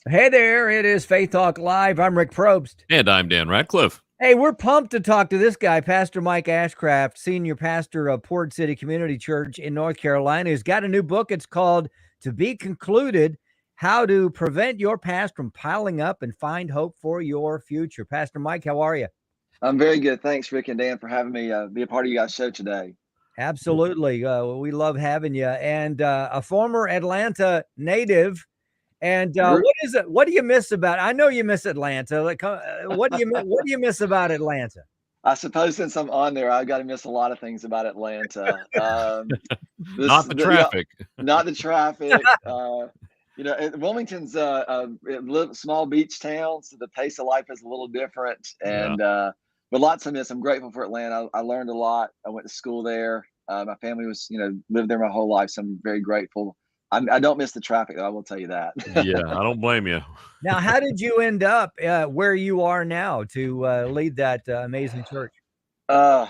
Hey there, it is Faith Talk Live. I'm Rick Probst. And I'm Dan Radcliffe. Hey, we're pumped to talk to this guy, Pastor Mike Ashcraft, senior pastor of Port City Community Church in North Carolina. He's got a new book. It's called To Be Concluded: How to Prevent Your Past from Piling Up and Find Hope for Your Future. Pastor Mike, how are you? I'm very good. Thanks, Rick and Dan, for having me be a part of you guys' show today. Absolutely. We love having you. And a former Atlanta native. And Group. what is it? What do you miss about? I know you miss Atlanta. Like, what do you miss about Atlanta? I suppose since I'm on there, I've got to miss a lot of things about Atlanta. Not the traffic. Not the traffic. Wilmington's a small beach town, so the pace of life is a little different. And but lots of miss. I'm grateful for Atlanta. I learned a lot. I went to school there. My family was, lived there my whole life, so I'm very grateful. I don't miss the traffic, though, I will tell you that. Yeah, I don't blame you. Now, how did you end up where you are now to lead that amazing church?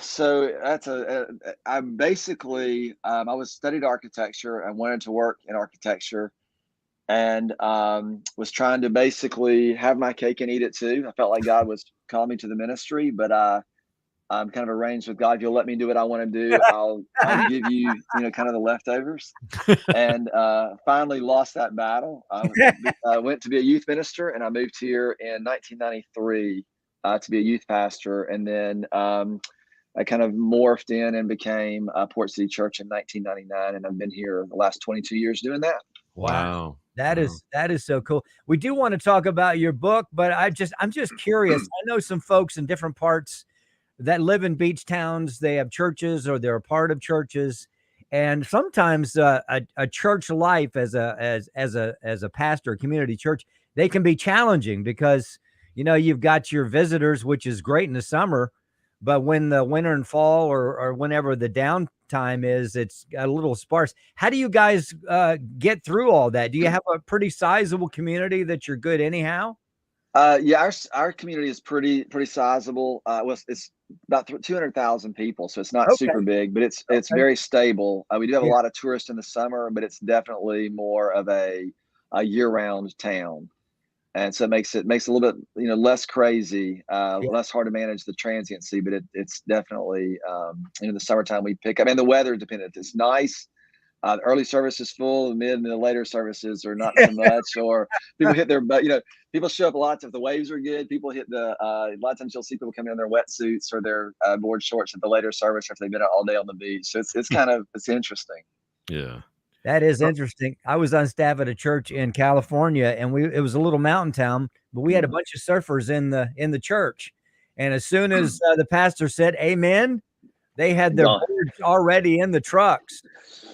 So that's I basically, I was studied architecture. I wanted to work in architecture and was trying to basically have my cake and eat it too. I felt like God was calling me to the ministry, but I'm kind of arranged with God. If you'll let me do what I want to do, I'll give you, kind of the leftovers. And finally lost that battle. I went to be a youth minister, and I moved here in 1993 to be a youth pastor. And then I kind of morphed in and became Port City Church in 1999, and I've been here the last 22 years doing that. Wow. That is so cool. We do want to talk about your book, but I'm just curious. I know some folks in different parts that live in beach towns. They have churches or they're a part of churches, and sometimes a church life as a pastor, community church, they can be challenging because you've got your visitors, which is great in the summer, but when the winter and fall or whenever the downtime is, it's a little sparse. How do you guys get through all that? Do you have a pretty sizable community that you're good anyhow? Yeah, our community is pretty sizable. It's about 200,000 people, so it's not super big, but it's very stable. We do have a lot of tourists in the summer, but it's definitely more of a year-round town, and so it makes it a little bit less crazy, less hard to manage the transiency. But it's definitely the summertime we pick up, and the weather dependent. It's nice. The early service is full. The mid and the later services are not so much. Or people hit their, people show up a lot if the waves are good. People hit a lot of times you'll see people coming in their wetsuits or their board shorts at the later service after they've been out all day on the beach. So it's interesting. Yeah. That is interesting. I was on staff at a church in California, and it was a little mountain town, but we had a bunch of surfers in the church. And as soon as the pastor said amen, they had their boards already in the trucks,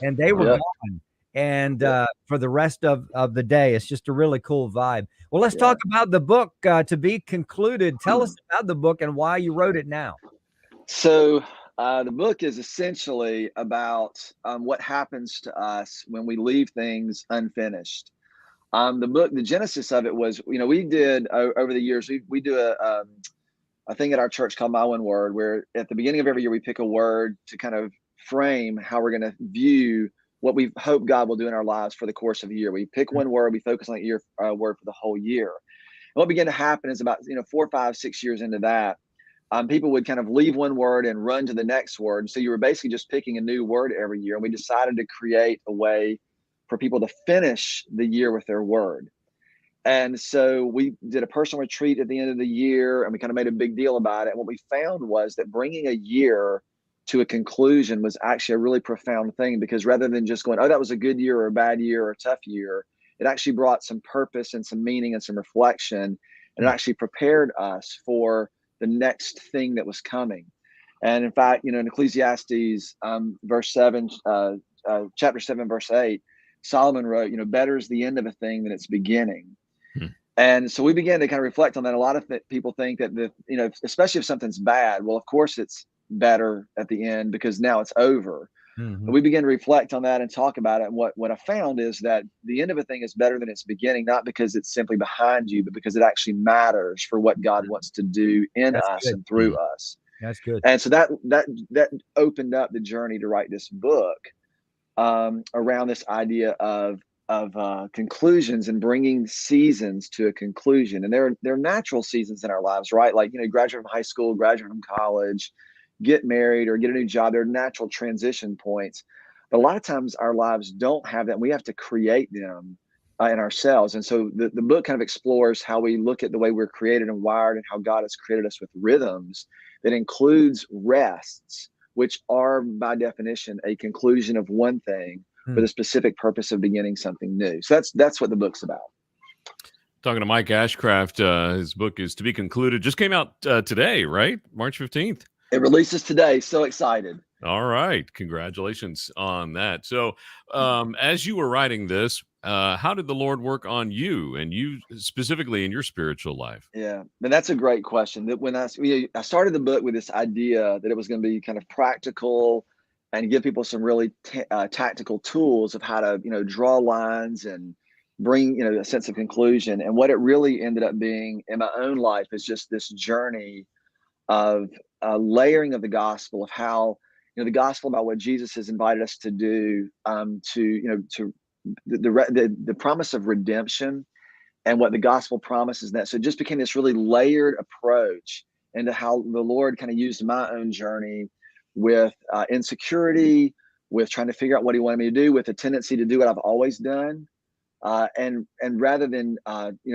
and they were gone. And for the rest of the day, it's just a really cool vibe. Well, let's talk about the book, To Be Concluded. Tell us about the book and why you wrote it now. So the book is essentially about what happens to us when we leave things unfinished. The genesis of it was, we did over the years, we do a thing at our church called My One Word, where at the beginning of every year, we pick a word to kind of frame how we're going to view what we hope God will do in our lives for the course of the year. We pick one word, we focus on that word for the whole year. And what began to happen is about 4, 5, 6 years into that, people would kind of leave one word and run to the next word. So you were basically just picking a new word every year. And we decided to create a way for people to finish the year with their word. And so we did a personal retreat at the end of the year, and we kind of made a big deal about it. And what we found was that bringing a year to a conclusion was actually a really profound thing, because rather than just going, oh, that was a good year or a bad year or a tough year, it actually brought some purpose and some meaning and some reflection. And it actually prepared us for the next thing that was coming. And in fact, in Ecclesiastes chapter 7, verse 8, Solomon wrote, better is the end of a thing than its beginning. And so we began to kind of reflect on that. A lot of people think that especially if something's bad, well, of course it's better at the end because now it's over. But we began to reflect on that and talk about it. And what I found is that the end of a thing is better than its beginning, not because it's simply behind you, but because it actually matters for what God wants to do in us and through us. That's good. And so that opened up the journey to write this book around this idea of conclusions and bringing seasons to a conclusion. And there are natural seasons in our lives, right? Like, graduate from high school, graduate from college, get married or get a new job. There are natural transition points. But a lot of times our lives don't have that. And we have to create them in ourselves. And so the book kind of explores how we look at the way we're created and wired and how God has created us with rhythms that includes rests, which are by definition a conclusion of one thing with a specific purpose of beginning something new. So that's what the book's about. Talking to Mike Ashcraft, his book is To Be Concluded. Just came out today, right? March 15th. It releases today. So excited. All right. Congratulations on that. So as you were writing this, how did the Lord work on you and you specifically in your spiritual life? Yeah, and that's a great question. That when I started the book with this idea that it was going to be kind of practical and give people some really tactical tools of how to, draw lines and bring, a sense of conclusion. And what it really ended up being in my own life is just this journey of layering of the gospel, of how, the gospel about what Jesus has invited us to do, to the promise of redemption and what the gospel promises that. So it just became this really layered approach into how the Lord kind of used my own journey with insecurity, with trying to figure out what he wanted me to do, with a tendency to do what I've always done. And rather than,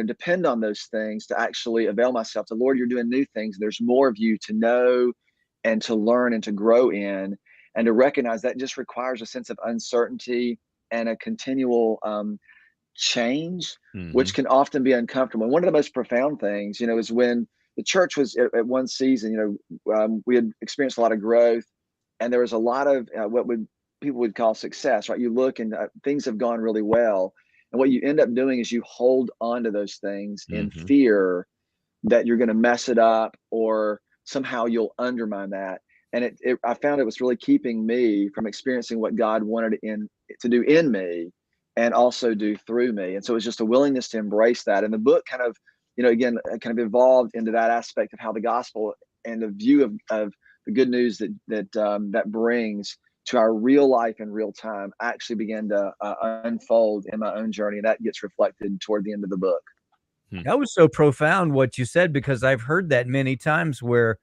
depend on those things to actually avail myself to, Lord, you're doing new things. There's more of you to know and to learn and to grow in, and to recognize that just requires a sense of uncertainty and a continual change, which can often be uncomfortable. And one of the most profound things, is when the church was at one season, we had experienced a lot of growth, and there was a lot of people would call success, right? You look and things have gone really well. And what you end up doing is you hold on to those things in fear that you're going to mess it up or somehow you'll undermine that. And I found it was really keeping me from experiencing what God wanted to do in me and also do through me. And so it was just a willingness to embrace that. And the book kind of, again, kind of evolved into that aspect of how the gospel and the view of the good news that brings to our real life in real time actually began to unfold in my own journey. And that gets reflected toward the end of the book. That was so profound what you said, because I've heard that many times where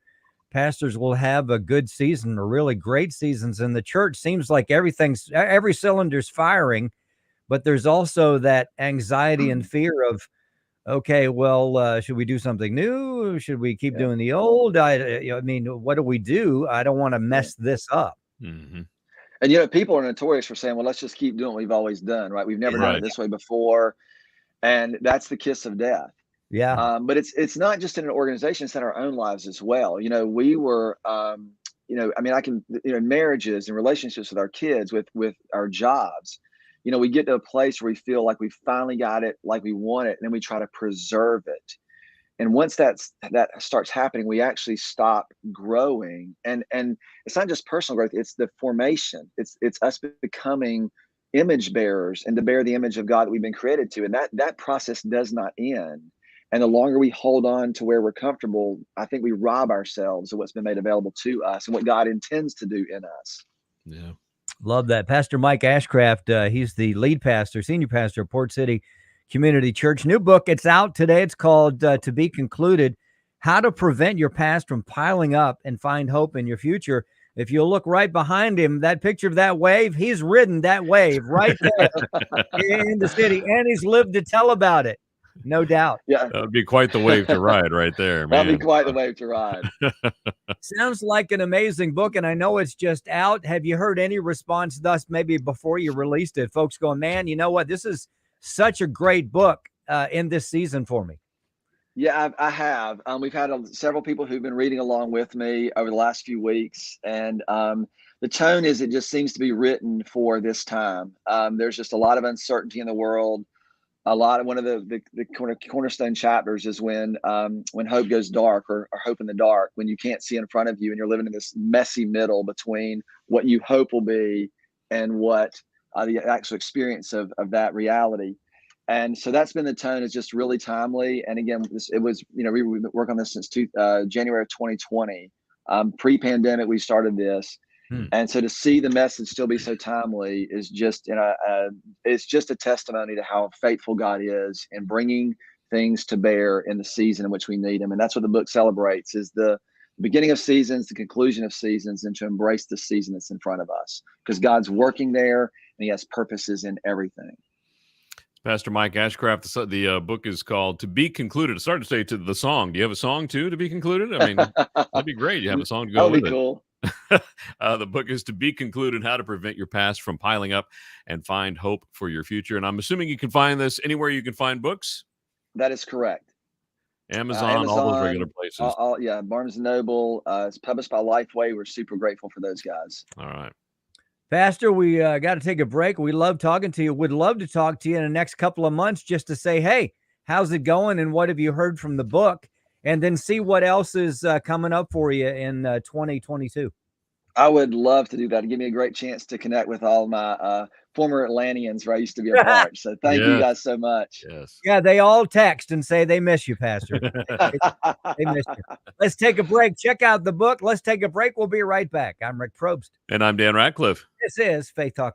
pastors will have a good season or really great seasons in the church. Seems like every cylinder's firing, but there's also that anxiety and fear of, okay, well, should we do something new? Should we keep doing the old? What do we do? I don't want to mess this up. Mm-hmm. And, people are notorious for saying, well, let's just keep doing what we've always done, right? We've never done it this way before. And that's the kiss of death. Yeah. But it's not just in an organization, it's in our own lives as well. We were, I can, marriages and relationships with our kids, with our jobs, we get to a place where we feel like we finally got it, like we want it, and then we try to preserve it. And once that starts happening, we actually stop growing. And it's not just personal growth, it's the formation. It's us becoming image bearers and to bear the image of God that we've been created to. And that process does not end. And the longer we hold on to where we're comfortable, I think we rob ourselves of what's been made available to us and what God intends to do in us. Yeah. Love that. Pastor Mike Ashcraft, he's the lead pastor, senior pastor of Port City Community Church. New book, it's out today. It's called To Be Concluded, How to Prevent Your Past from Piling Up and Find Hope in Your Future. If you'll look right behind him, that picture of that wave, he's ridden that wave right there in the city, and he's lived to tell about it. No doubt. Yeah. That would be quite the wave to ride right there, man. That'd be quite the wave to ride. Sounds like an amazing book, and I know it's just out. Have you heard any response thus, maybe before you released it? Folks going, man, you know what? This is such a great book in this season for me. Yeah, I have. We've had several people who've been reading along with me over the last few weeks, and the tone is it just seems to be written for this time. There's just a lot of uncertainty in the world. One of the cornerstone chapters is when hope goes dark, or hope in the dark, when you can't see in front of you and you're living in this messy middle between what you hope will be and what the actual experience of that reality. And so that's been the tone. Is just really timely. And again, we've been working on this since January of 2020. Pre-pandemic, we started this. And so to see the message still be so timely is just, it's just a testimony to how faithful God is in bringing things to bear in the season in which we need them. And that's what the book celebrates, is the beginning of seasons, the conclusion of seasons, and to embrace the season that's in front of us, because God's working there and he has purposes in everything. Pastor Mike Ashcraft, the book is called To Be Concluded. I started to say to the song. Do you have a song too, To Be Concluded? I mean, that'd be great. You have a song to go with it. That would be cool. The book is To Be Concluded, How to Prevent Your Past from Piling Up and Find Hope for Your Future. And I'm assuming you can find this anywhere you can find books? That is correct. Amazon, all those regular places. Yeah, Barnes & Noble. It's published by Lifeway. We're super grateful for those guys. All right. Pastor, we got to take a break. We love talking to you. Would love to talk to you in the next couple of months just to say, hey, how's it going and what have you heard from the book? And then see what else is coming up for you in 2022. I would love to do that. It'd give me a great chance to connect with all my former Atlanteans where I used to be a part. So thank you guys so much. Yes. Yeah, they all text and say they miss you, Pastor. They miss you. Let's take a break. Check out the book. Let's take a break. We'll be right back. I'm Rick Probst. And I'm Dan Ratcliffe. This is Faith Talk.